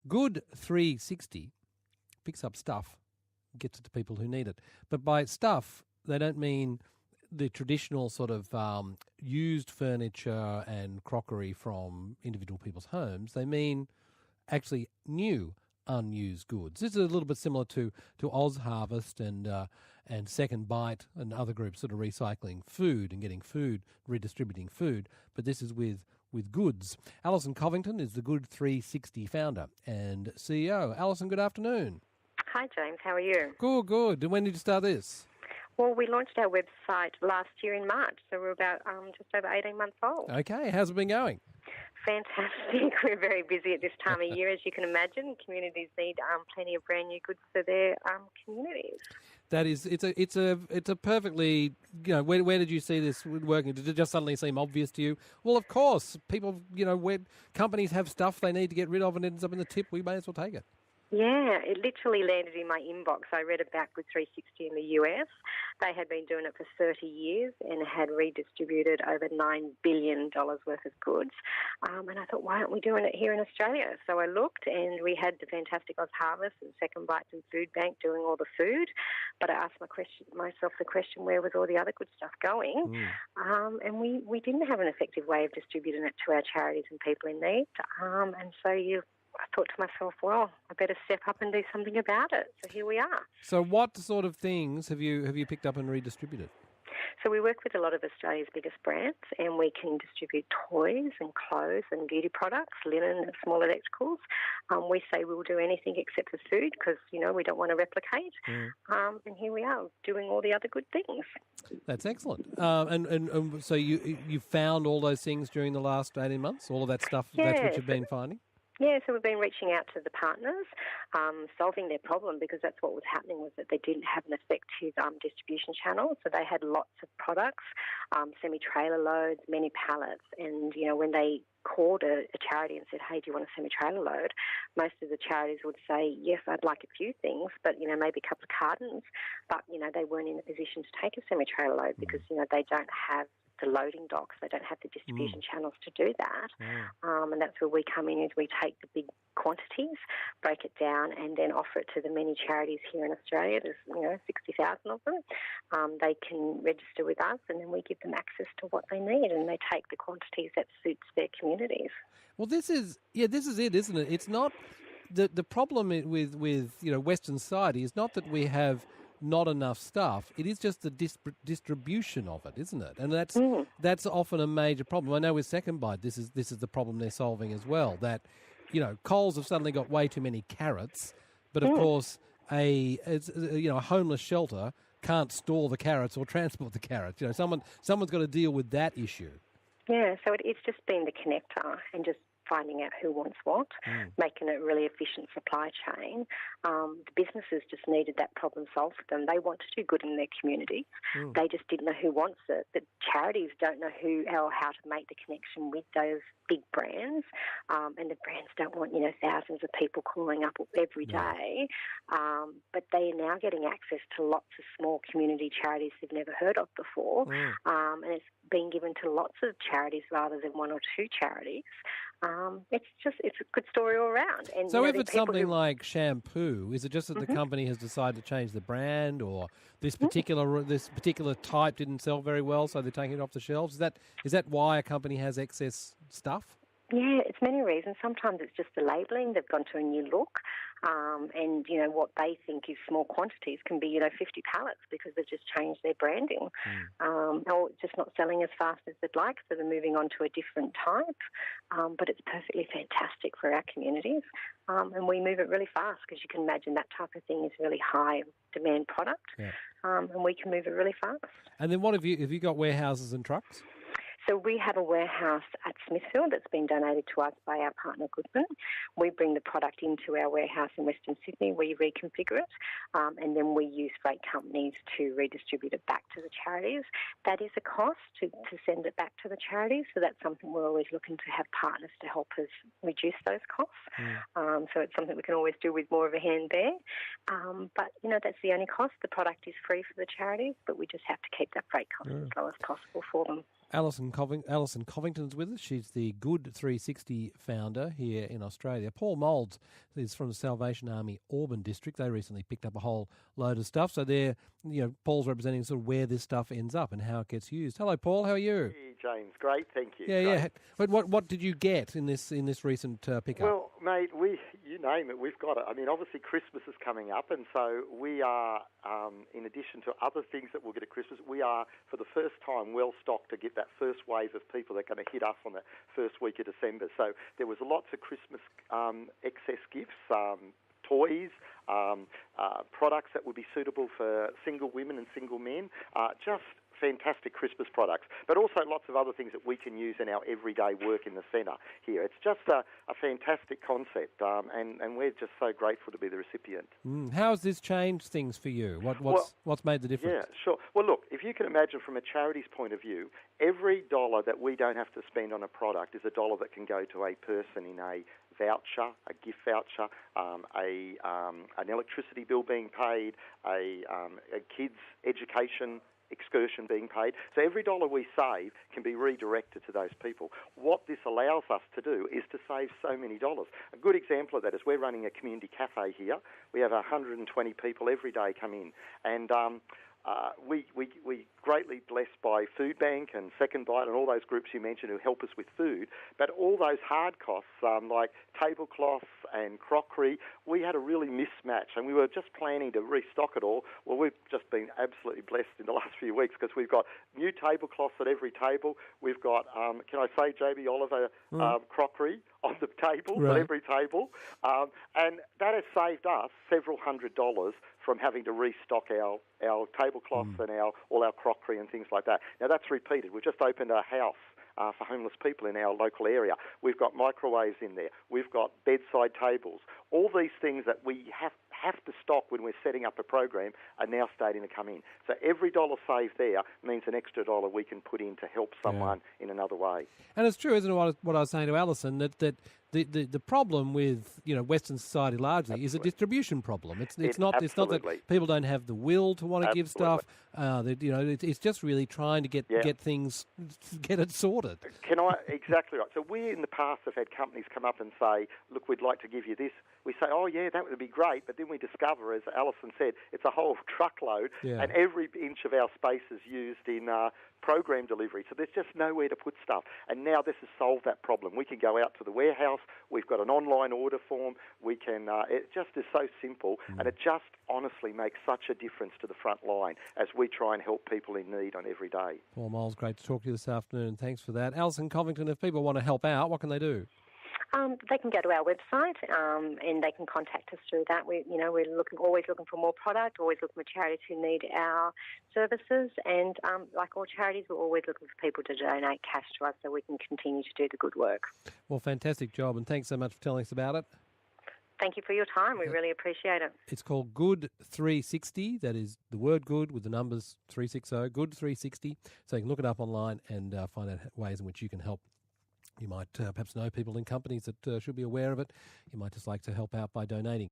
Good360 picks up stuff, gets it to people who need it. But by stuff, they don't mean the traditional sort of used furniture and crockery from individual people's homes. They mean actually new, unused goods. This is a little bit similar to Oz Harvest and Second Bite and other groups that are recycling food and getting food, redistributing food. But this is with goods. Alison Covington is the Good360 founder and CEO. Alison, good afternoon. Hi, James. How are you? Good. And when did you start this? Well, we launched our website last year in March, so we're about just over 18 months old. Okay. How's it been going? Fantastic. We're very busy at this time of year, as you can imagine. Communities need plenty of brand new goods for their communities. That is, it's a perfectly, where did you see this working? Did it just suddenly seem obvious to you? Well, of course, people, where companies have stuff they need to get rid of and it ends up in the tip, we may as well take it. Yeah, it literally landed in my inbox. I read about Good360 in the US. They had been doing it for 30 years and had redistributed over $9 billion worth of goods. And I thought, why aren't we doing it here in Australia? So I looked, and we had the fantastic Oz Harvest and Second Bites and Food Bank doing all the food. But I asked myself the question, where was all the other good stuff going? And we didn't have an effective way of distributing it to our charities and people in need. And so I thought to myself, well, I better step up and do something about it. So here we are. So what sort of things have you picked up and redistributed? So we work with a lot of Australia's biggest brands, and we can distribute toys and clothes and beauty products, linen and small electricals. We say we'll do anything except for food because, we don't want to replicate. And here we are doing all the other good things. That's excellent. And so you found all those things during the last 18 months, all of that stuff, that's what you've been finding? Yeah, so we've been reaching out to the partners, solving their problem because that's what was happening was that they didn't have an effective distribution channel. So they had lots of products, semi-trailer loads, many pallets. And, when they called a charity and said, hey, do you want a semi-trailer load? Most of the charities would say, yes, I'd like a few things, but, maybe a couple of cartons. But, they weren't in a position to take a semi-trailer load because, they don't have the loading docks. They don't have the distribution channels to do that. And that's where we come in is we take the big quantities, break it down and then offer it to the many charities here in Australia. There's, 60,000 of them. They can register with us and then we give them access to what they need and they take the quantities that suits their communities. Well, this is it, isn't it? It's not the problem with Western society is not that we have not enough stuff. It is just the distribution of it, isn't it? And that's often a major problem. I know with Second Bite, this is the problem they're solving as well. That Coles have suddenly got way too many carrots, but of course a homeless shelter can't store the carrots or transport the carrots. Someone's got to deal with that issue. Yeah, so it's just been the connector and just finding out who wants what, making it a really efficient supply chain. The businesses just needed that problem solved for them. They want to do good in their community. They just didn't know who wants it. The charities don't know who or how to make the connection with those big brands, and the brands don't want, thousands of people calling up every day. But they are now getting access to lots of small community charities they've never heard of before, and it's being given to lots of charities rather than one or two charities. It's a good story all around. And so if it's something like shampoo, is it just that the company has decided to change the brand, or this particular type didn't sell very well, so they're taking it off the shelves? Is that why a company has excess stuff? Yeah, it's many reasons. Sometimes it's just the labelling. They've gone to a new look. And, what they think is small quantities can be, 50 pallets because they've just changed their branding. Or just not selling as fast as they'd like, so they're moving on to a different type. But it's perfectly fantastic for our communities. And we move it really fast because you can imagine that type of thing is really high demand product. And we can move it really fast. And then have you got warehouses and trucks? So we have a warehouse at Smithfield that's been donated to us by our partner Goodman. We bring the product into our warehouse in Western Sydney, we reconfigure it, and then we use freight companies to redistribute it back to the charities. That is a cost to send it back to the charities, so that's something we're always looking to have partners to help us reduce those costs. So it's something we can always do with more of a hand there. But, that's the only cost. The product is free for the charities, but we just have to keep that freight cost as low as possible for them. Alison Covington's with us. She's the Good360 founder here in Australia. Paul Moulds is from the Salvation Army Auburn district. They recently picked up a whole load of stuff. So Paul's representing sort of where this stuff ends up and how it gets used. Hello, Paul. How are you? Hey, James. Great, thank you. Yeah. But what did you get in this recent pickup? Well, mate, you name it, we've got it. I mean, obviously Christmas is coming up, and so we are, in addition to other things that we'll get at Christmas, we are, for the first time, well stocked to get that first wave of people that are going to hit us on the first week of December. So there was lots of Christmas excess gifts, toys, products that would be suitable for single women and single men, just fantastic Christmas products, but also lots of other things that we can use in our everyday work in the centre here. It's just a fantastic concept, and we're just so grateful to be the recipient. How has this changed things for you? What's made the difference? Yeah, sure. Well, look, if you can imagine from a charity's point of view, every dollar that we don't have to spend on a product is a dollar that can go to a person in a voucher, a gift voucher, an electricity bill being paid, a kid's education excursion being paid. So every dollar we save can be redirected to those people. What this allows us to do is to save so many dollars. A good example of that is we're running a community cafe here. We have 120 people every day come in, and we greatly blessed by Food Bank and Second Bite and all those groups you mentioned who help us with food, but all those hard costs like tablecloths and crockery, we had a really mismatch, and we were just planning to restock it all. Well, we've just been absolutely blessed in the last few weeks because we've got new tablecloths at every table. We've got, can I say, JB Oliver crockery on the tables, at every table, and that has saved us several $100s from having to restock our tablecloths and all our crockery and things like that. Now, that's repeated. We've just opened a house for homeless people in our local area. We've got microwaves in there. We've got bedside tables. All these things that we have to stock when we're setting up a program are now starting to come in. So every dollar saved there means an extra dollar we can put in to help someone in another way. And it's true, isn't it, what I was saying to Alison, that the problem with Western society largely is a distribution problem. It's not that people don't have the will to want to give stuff. It's just really trying to get things, get it sorted. Exactly right. So we in the past have had companies come up and say, look, we'd like to give you this. We say, oh yeah, that would be great, but then we discover, as Alison said, it's a whole truckload, and every inch of our space is used in program delivery. So there's just nowhere to put stuff. And now this has solved that problem. We can go out to the warehouse. We've got an online order form. We can. It just is so simple, and it just honestly makes such a difference to the front line as we try and help people in need on every day. Paul Moulds, great to talk to you this afternoon. Thanks for that. Alison Covington, if people want to help out, what can they do? They can go to our website and they can contact us through that. We're always looking for more product, always looking for charities who need our services, and like all charities, we're always looking for people to donate cash to us so we can continue to do the good work. Well, fantastic job, and thanks so much for telling us about it. Thank you for your time. We really appreciate it. It's called Good360. That is the word good with the numbers 360, Good360. So you can look it up online and find out ways in which you can help. You might perhaps know people in companies that should be aware of it. You might just like to help out by donating.